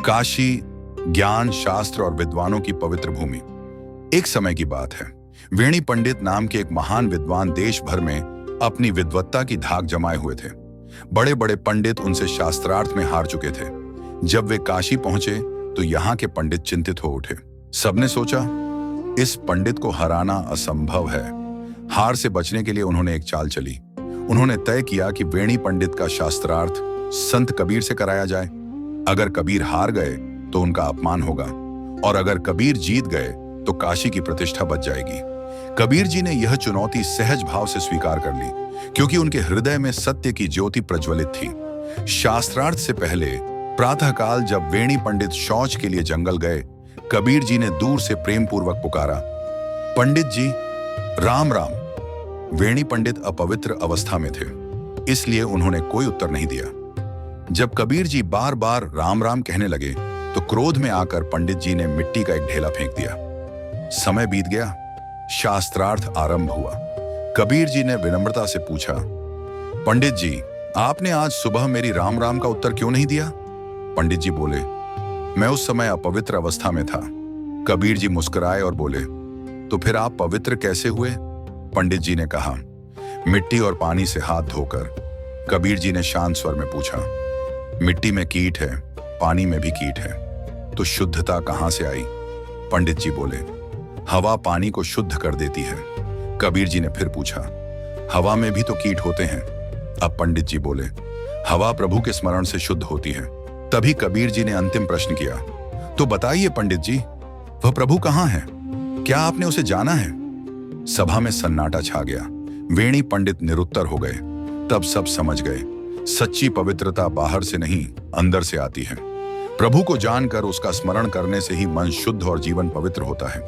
काशी ज्ञान, शास्त्र और विद्वानों की पवित्र भूमि। एक समय की बात है, वेणी पंडित नाम के एक महान विद्वान देश भर में अपनी विद्वत्ता की धाक जमाए हुए थे। बड़े बड़े पंडित उनसे शास्त्रार्थ में हार चुके थे। जब वे काशी पहुंचे तो यहाँ के पंडित चिंतित हो उठे। सबने सोचा, इस पंडित को हराना असंभव है। हार से बचने के लिए उन्होंने एक चाल चली। उन्होंने तय किया कि वेणी पंडित का शास्त्रार्थ संत कबीर से कराया जाए। अगर कबीर हार गए तो उनका अपमान होगा, और अगर कबीर जीत गए तो काशी की प्रतिष्ठा बच जाएगी। कबीर जी ने यह चुनौती सहज भाव से स्वीकार कर ली, क्योंकि उनके हृदय में सत्य की ज्योति प्रज्वलित थी। शास्त्रार्थ से पहले प्रातःकाल जब वेणी पंडित शौच के लिए जंगल गए, कबीर जी ने दूर से प्रेम पूर्वक पुकारा, पंडित जी राम राम। वेणी पंडित अपवित्र अवस्था में थे, इसलिए उन्होंने कोई उत्तर नहीं दिया। जब कबीर जी बार बार राम राम कहने लगे तो क्रोध में आकर पंडित जी ने मिट्टी का एक ढेला फेंक दिया। समय बीत गया, शास्त्रार्थ आरंभ हुआ। कबीर जी ने विनम्रता से पूछा, पंडित जी आपने आज सुबह मेरी राम राम का उत्तर क्यों नहीं दिया? पंडित जी बोले, मैं उस समय अपवित्र अवस्था में था। कबीर जी मुस्कुराए और बोले, तो फिर आप पवित्र कैसे हुए? पंडित जी ने कहा, मिट्टी और पानी से हाथ धोकर। कबीर जी ने शांत स्वर में पूछा, मिट्टी में कीट है, पानी में भी कीट है, तो शुद्धता कहां से आई? पंडित जी बोले, हवा पानी को शुद्ध कर देती है। कबीर जी ने फिर पूछा, हवा में भी तो कीट होते हैं? अब पंडित जी बोले, हवा प्रभु के स्मरण से शुद्ध होती है। तभी कबीर जी ने अंतिम प्रश्न किया, तो बताइए पंडित जी, वह प्रभु कहां है? क्या आपने उसे जाना है? सभा में सन्नाटा छा गया। वेणी पंडित निरुत्तर हो गए। तब सब समझ गए, सच्ची पवित्रता बाहर से नहीं, अंदर से आती है। प्रभु को जानकर उसका स्मरण करने से ही मन शुद्ध और जीवन पवित्र होता है।